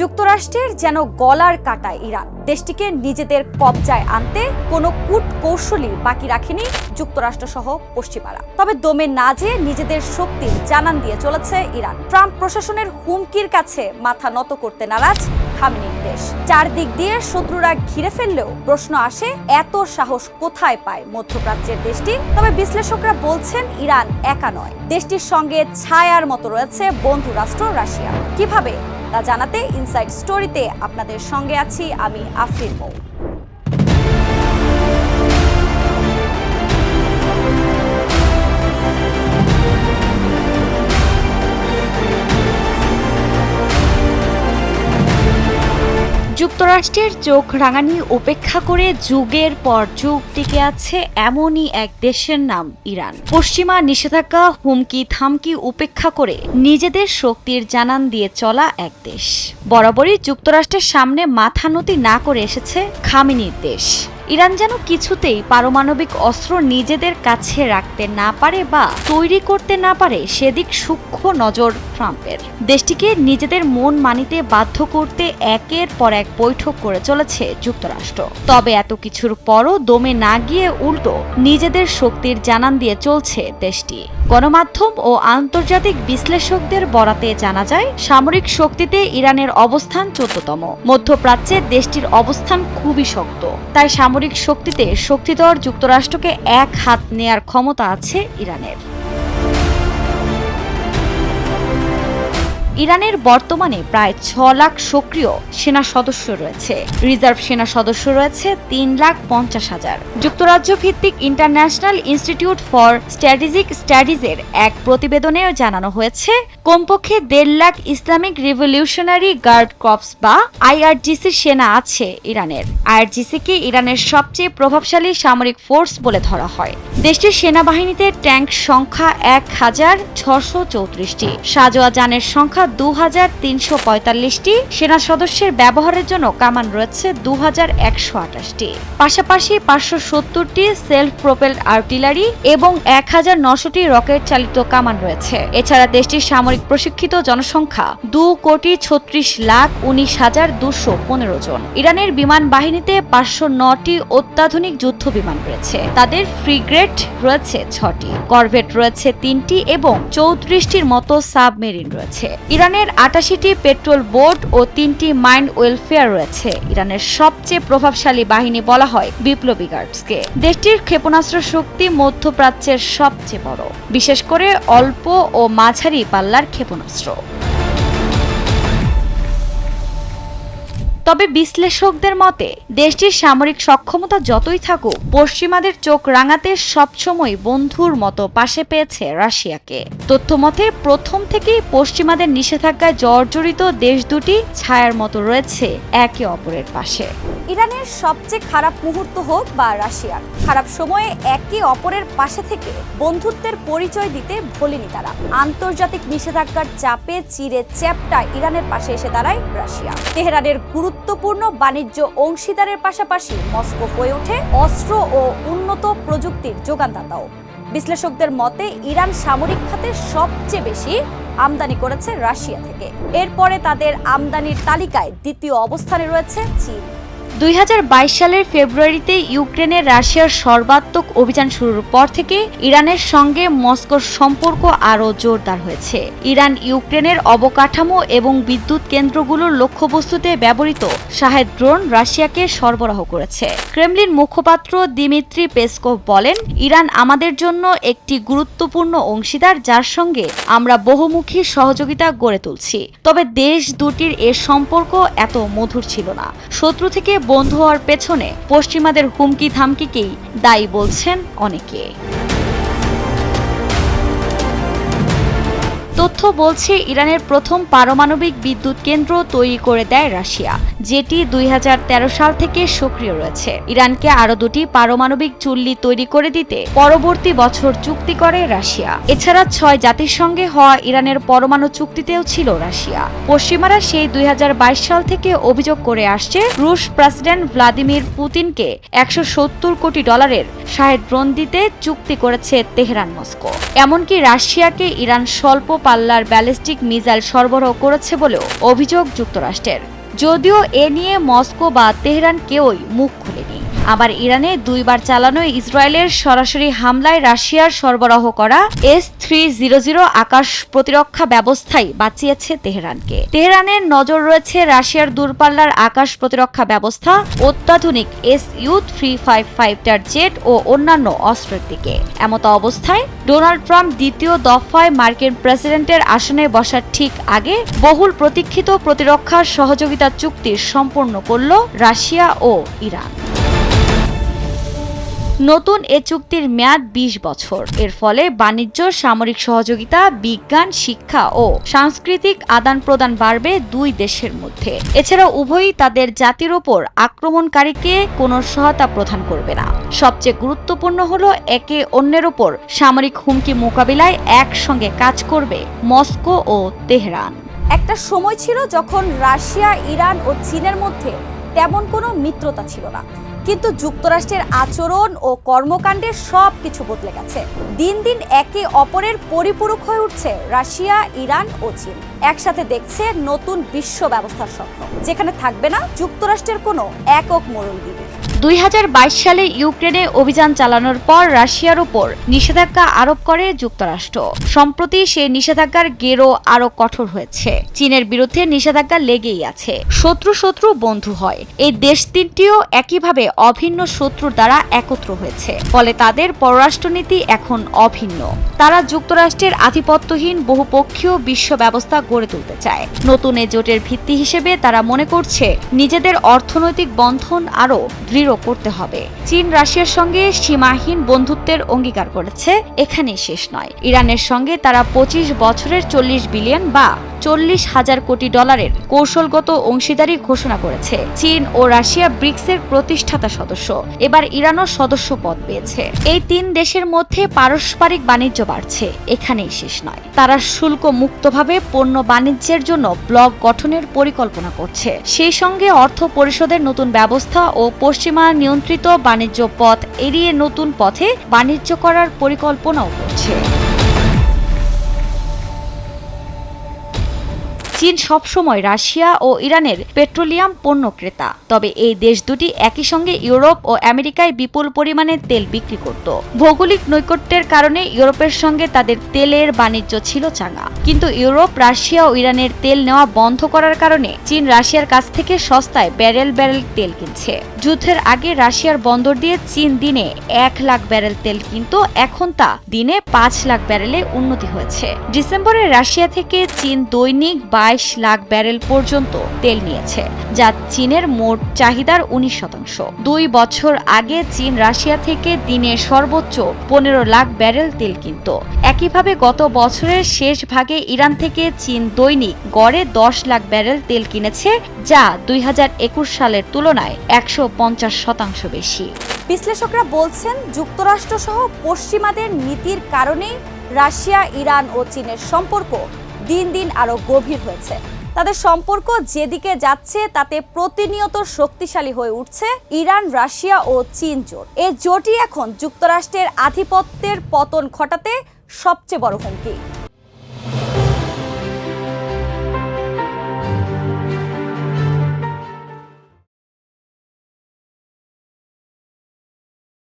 যুক্তরাষ্ট্রের যেন গলার কাটা ইরান দেশটিকে নিজেদের কবজায় আনতে কোনো কূটকৌশলী বাকি রাখেনি যুক্তরাষ্ট্র সহ পশ্চিমারা। তবে দমে না যেয়ে নিজেদের শক্তির জানান দিয়ে চলেছে ইরান। ট্রাম্প প্রশাসনের হুমকির কাছে মাথা নত করতে নারাজ খামেনির দেশ। চারদিক দিয়ে শত্রুরা ঘিরে ফেললেও প্রশ্ন আসে, এত সাহস কোথায় পায় মধ্যপ্রাচ্যের দেশটি? তবে বিশ্লেষকরা বলছেন ইরান একা নয়, দেশটির সঙ্গে ছায়ার মতো রয়েছে বন্ধু রাষ্ট্র রাশিয়া। কিভাবে তা জানাতে ইনসাইড স্টোরিতে আপনাদের সঙ্গে আছি আমি আফরিন মৌ। যুক্তরাষ্ট্রের চোখ রাঙানি উপেক্ষা করে যুগের পর যুগ টিকে আছে এমনই এক দেশের নাম ইরান। পশ্চিমা নিষেধাজ্ঞা, হুমকি থামকি উপেক্ষা করে নিজেদের শক্তির জানান দিয়ে চলা এক দেশ। বরাবরই যুক্তরাষ্ট্রের সামনে মাথা নত না করে এসেছে খামেনির দেশ। ইরান যেন কিছুতেই পারমাণবিক অস্ত্র নিজেদের কাছে রাখতে না পারে বা তৈরি করতে না পারে, সেদিক সূক্ষ্ম নজর ট্রাম্পের। দেশটিকে নিজেদের মন মানিতে বাধ্য করতে একের পর এক বৈঠক করে চলেছে যুক্তরাষ্ট্র। তবে এত কিছুর পরও দমে না গিয়ে উল্টো নিজেদের শক্তির জানান দিয়ে চলছে দেশটি। গণমাধ্যম ও আন্তর্জাতিক বিশ্লেষকদের বরাতে জানা যায়, সামরিক শক্তিতে ইরানের অবস্থান 14তম। মধ্যপ্রাচ্যে দেশটির অবস্থান খুবই শক্ত, তাই সামরিক শক্তিতে শক্তিধর যুক্তরাষ্ট্রকে এক হাত নেয়ার ক্ষমতা আছে ইরানের। ইরানের বর্তমানে প্রায় 6 লাখ সক্রিয় সেনা সদস্য রয়েছে। রিজার্ভ সেনা সদস্য রয়েছে 3,50,000। যুক্তরাজ্য ভিত্তিক ইন্টারন্যাশনাল ইনস্টিটিউট ফর স্ট্র্যাটেজিক স্টাডিজের এক প্রতিবেদনে জানানো হয়েছে, কমপক্ষে 1.5 lakh Islamic Revolutionary Guard Corps বা আইআরজিসি সেনা আছে ইরানের। আইআরজিসিকে ইরানের সবচেয়ে প্রভাবশালী সামরিক ফোর্স বলে ধরা হয়। দেশটির সেনাবাহিনীতে ট্যাঙ্ক সংখ্যা 1,634টি, সাজোয়া যানের সংখ্যা 2,345টি, সেনা সদস্যের ব্যবহারের জন্য কামান রয়েছে 2,128টি। পাশাপাশি 570টি সেলফ প্রোপেলড আর্টিলারি এবং 1,900টি রকেট চালিত কামান রয়েছে। এছাড়া দেশটির সামরিক প্রশিক্ষিত জনসংখ্যা 2,36,19,215 জন। ইরানের বিমান বাহিনীতে 509টি অত্যাধুনিক যুদ্ধ বিমান রয়েছে। তাদের ফ্রিগেট রয়েছে 6টি, করভেট রয়েছে 3টি এবং 34টির মতো সাবমেরিন রয়েছে। ইরানের 88টি পেট্রোল বোট ও 3টি মাইন ওয়েলফেয়ার রয়েছে। ইরানের সবচেয়ে প্রভাবশালী বাহিনী বলা হয় বিপ্লবী গার্ডসকে। দেশটির ক্ষেপণাস্ত্র শক্তি মধ্যপ্রাচ্যের সবচেয়ে বড়, বিশেষ করে অল্প ও মাঝারি পাল্লার ক্ষেপণাস্ত্র। তবে বিশ্লেষকদের মতে দেশটির সামরিক সক্ষমতা যতই থাকুক, পশ্চিমাদের চোখ রাঙাতে সবসময় বন্ধুর মতো পাশে পেয়েছে রাশিয়াকে। তথ্যমতে প্রথম থেকেই পশ্চিমাদের নিষেধাজ্ঞায় জর্জরিত দেশ দুটি ছায়ার মতো রয়েছে একে অপরের পাশে। ইরানের সবচেয়ে খারাপ মুহূর্ত হোক বা রাশিয়ার খারাপ সময়ে একে অপরের পাশে থেকে বন্ধুত্বের পরিচয় দিতে ভোলেনি তারা। আন্তর্জাতিক নিষেধাজ্ঞার চাপে চিরে চ্যাপ্টা ইরানের পাশে এসে দাঁড়ায় রাশিয়া। তেহরানের গুরুত্বপূর্ণ বাণিজ্য অংশীদারের পাশাপাশি মস্কো হয়ে ওঠে অস্ত্র ও উন্নত প্রযুক্তির যোগানদাতাও। বিশ্লেষকদের মতে ইরান সামরিক খাতে সবচেয়ে বেশি আমদানি করেছে রাশিয়া থেকে। এরপরে তাদের আমদানির তালিকায় দ্বিতীয় অবস্থানে রয়েছে চীন। 2022 সালের ফেব্রুয়ারিতে ইউক্রেনের রাশিয়ার সর্বাত্মক অভিযান শুরুর পর থেকে ইরানের সঙ্গে মস্কোর সম্পর্ক আরও জোরদার হয়েছে। ইরান ইউক্রেনের অবকাঠামো এবং বিদ্যুৎ কেন্দ্রগুলোর লক্ষ্যবস্তুতে ব্যবহৃত শাহেদ ড্রোন রাশিয়াকে সরবরাহ করেছে। ক্রেমলিন মুখপাত্র দিমিত্রি পেসকভ বলেন, ইরান আমাদের জন্য একটি গুরুত্বপূর্ণ অংশীদার, যার সঙ্গে আমরা বহুমুখী সহযোগিতা গড়ে তুলছি। তবে দেশ দুটির এ সম্পর্ক এত মধুর ছিল না। শত্রু থেকে বন্ধু হওয়ার পেছনে পশ্চিমাদের হুমকি থামকিকেই দায়ী বলছেন অনেকে। তথ্য বলছে ইরানের প্রথম পারমাণবিক বিদ্যুৎ কেন্দ্র তৈরি করে দেয় রাশিয়া, যেটি 2013 সাল থেকে সক্রিয় রয়েছে। ইরানকে আরো 2টি পারমাণবিক চুল্লি তৈরি করে দিতে পরবর্তী বছর চুক্তি করে রাশিয়া। এছাড়া 6 জাতিসংঘে হওয়া ইরানের পরমাণু চুক্তিতেও ছিল রাশিয়া। পশ্চিমারা সেই 2022 সাল থেকে অভিযোগ করে আসছে, রুশ প্রেসিডেন্ট ভ্লাদিমির পুতিনকে $170 কোটি শাহেদ ড্রোন দিতে চুক্তি করেছে তেহরান মস্কো। এমনকি রাশিয়াকে ইরান স্বল্প দূরপাল্লার ব্যালিস্টিক মিসাইল সরবরাহ করেছে বলেও অভিযোগ যুক্তরাষ্ট্রের। যদিও এ নিয়ে মস্কো বা তেহরান কেউই মুখ খুলেনি। আবার ইরানে দুইবার চালানো ইসরায়েলের সরাসরি হামলায় রাশিয়ার সরবরাহ করা S-300 আকাশ প্রতিরক্ষা ব্যবস্থাই বাঁচিয়েছে তেহরানকে। তেহরানের নজর রয়েছে রাশিয়ার দূরপাল্লার আকাশ প্রতিরক্ষা ব্যবস্থা, অত্যাধুনিক Su-355 ফাইটার জেট ও অন্যান্য অস্ত্রের দিকে। এমত অবস্থায় ডোনাল্ড ট্রাম্প দ্বিতীয় দফায় মার্কিন প্রেসিডেন্টের আসনে বসার ঠিক আগে বহুল প্রতীক্ষিত প্রতিরক্ষা সহযোগিতা চুক্তি সম্পন্ন করল রাশিয়া ও ইরান। নতুন এ চুক্তির মেয়াদ 20 বছর। এর ফলে বাণিজ্য, সামরিক সহযোগিতা, বিজ্ঞান, শিক্ষা ও সাংস্কৃতিক আদান-প্রদান বাড়বে দুই দেশের মধ্যে। এছাড়া উভয়ই তাদের জাতির ওপর আক্রমণকারীকে কোনো সহায়তা প্রদান করবে না। সবচেয়ে গুরুত্বপূর্ণ হলো একে অন্যের ওপর সামরিক হুমকি মোকাবিলায় একসঙ্গে কাজ করবে মস্কো ও তেহরান। একটা সময় ছিল যখন রাশিয়া, ইরান ও চীনের মধ্যে তেমন কোনো মিত্রতা ছিল না, কিন্তু যুক্তরাষ্ট্রের আচরণ ও কর্মকাণ্ডে সবকিছু বদলে গেছে। দিন দিন একে অপরের পরিপূরক হয়ে উঠছে রাশিয়া, ইরান ও চীন। একসাথে দেখছে নতুন বিশ্ব ব্যবস্থার স্বপ্ন, যেখানে থাকবে না যুক্তরাষ্ট্রের কোনো একক মোড়লগিরি। 2022 সালে ইউক্রেনে অভিযান চালানোর পর রাশিয়ার উপর নিষেধাজ্ঞা আরোপ করে যুক্তরাষ্ট্র। সম্প্রতি সেই নিষেধাজ্ঞার গেরো আরো কঠোর হয়েছে। চীনের বিরুদ্ধে নিষেধাজ্ঞা লেগেই আছে। শত্রু শত্রু বন্ধু হয়। এই দেশ তিনটিও একইভাবে অভিন্ন শত্রুর দ্বারা একত্র হয়েছে। ফলে তাদের পররাষ্ট্রনীতি এখন অভিন্ন। তারা যুক্তরাষ্ট্রের আধিপত্যহীন বহুপক্ষীয় বিশ্ব ব্যবস্থা গড়ে তুলতে চায়। নতুন এ জোটের ভিত্তি হিসেবে তারা মনে করছে নিজেদের অর্থনৈতিক বন্ধন আরো দৃঢ় করতে হবে। চীন রাশিয়ার সঙ্গে সীমাহীন বন্ধুত্বের অঙ্গীকার করেছে। এখানেই শেষ নয়। ইরানের সঙ্গে তারা 25 বছরের 40 বিলিয়ন বা 40,000 কোটি ডলারের কৌশলগত অংশীদারি ঘোষণা করেছে। চীন ও রাশিয়া ব্রিক্সের প্রতিষ্ঠাতা সদস্য। এবার ইরানও সদস্য পদ পেয়েছে। এই তিন দেশের মধ্যে পারস্পরিক বাণিজ্য বাড়ছে। এখানেই শেষ নয়। তারা শুল্ক মুক্তভাবে পণ্য বাণিজ্যের জন্য ব্লক গঠনের পরিকল্পনা করছে। সেই সঙ্গে অর্থ পরিষদের নতুন ব্যবস্থা ও পশ্চিমা নিয়ন্ত্রিত বাণিজ্য পথ এড়িয়ে নতুন পথে বাণিজ্য করার পরিকল্পনাও করছে। চীন সবসময় রাশিয়া ও ইরানের পেট্রোলিয়াম পণ্য ক্রেতা। তবে এই দেশ দুটি একই সঙ্গে ইউরোপ ও আমেরিকায় বিপুল পরিমাণে তেল বিক্রি করত। ভৌগোলিক নৈকট্যের কারণে ইউরোপের সঙ্গে তাদের তেলের বাণিজ্য ছিল চাঙা। কিন্তু ইউরোপ রাশিয়া ও ইরানের তেল নেওয়া বন্ধ করার কারণে চীন রাশিয়ার কাছ থেকে সস্তায় ব্যারেল ব্যারেল তেল কিনছে। যুদ্ধের আগে রাশিয়ার বন্দর দিয়ে চীন দিনে 1 লাখ ব্যারেল তেল কিনত। এখন তা দিনে 5 লাখ ব্যারেলে উন্নতি হয়েছে। ডিসেম্বরে রাশিয়া থেকে চীন দৈনিক 22 লাখ ব্যারেল পর্যন্ত তেল নিয়েছে, যা চীনের মোট চাহিদার 19%। 2 বছর আগে চীন রাশিয়া থেকে দিনে সর্বোচ্চ 15 লাখ ব্যারেল তেল কিনত। একইভাবে গত বছরের শেষ ভাগে ইরান থেকে চীন দৈনিক গড়ে 10 লাখ ব্যারেল তেল কিনেছে, যা 2021 সালের তুলনায় 150% বেশি। বিশ্লেষকরা বলছেন, যুক্তরাষ্ট্র সহ পশ্চিমাদের নীতির কারণেই রাশিয়া, ইরান ও চীনের সম্পর্ক দিন দিন আরো গভীর হয়েছে। তাদের সম্পর্ক যেদিকে যাচ্ছে তাতে প্রতিনিয়ত শক্তিশালী হয়ে উঠছে ইরান, রাশিয়া ও চীন জোট। এই জোটই এখন যুক্তরাষ্ট্রের আধিপত্যের পতন ঘটাতে সবচেয়ে বড় হুমকি।